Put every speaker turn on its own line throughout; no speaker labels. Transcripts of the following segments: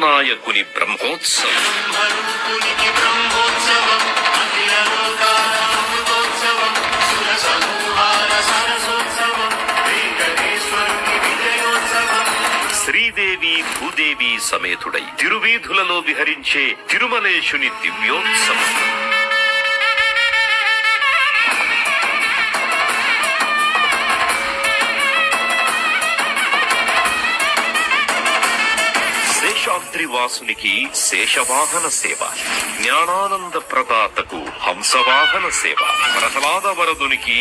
నాయకుని బ్రహ్మోత్సవం. శ్రీదేవి భూదేవి సమేతుడై తిరువీధులలో విహరించే తిరుమలేశుని దివ్యోత్సవం. శేషాద్రివాసునికి శేషవాహన సేవ, జ్ఞానానంద ప్రదాతకు హంసవాహన సేవ, ప్రహ్లాద వరదునికి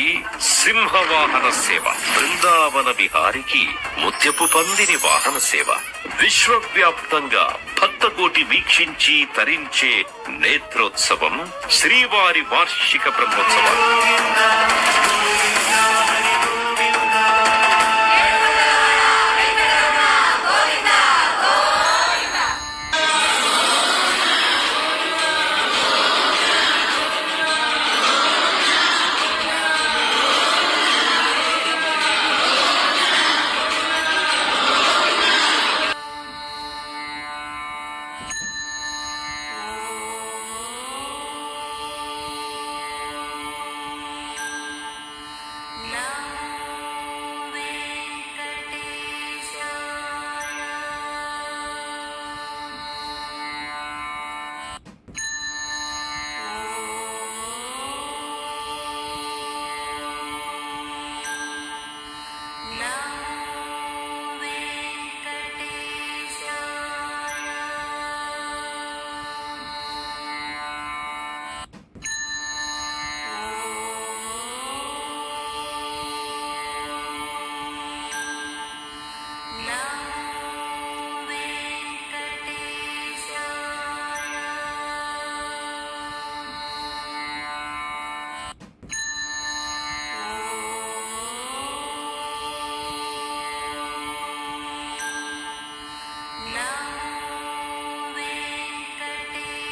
సింహవాహన సేవ, బృందావన విహారికి ముత్యపు పందిని వాహన సేవ. విశ్వవ్యాప్తంగా భక్తకోటి వీక్షించి తరించే నేత్రోత్సవం శ్రీవారి వార్షిక బ్రహ్మోత్సవం.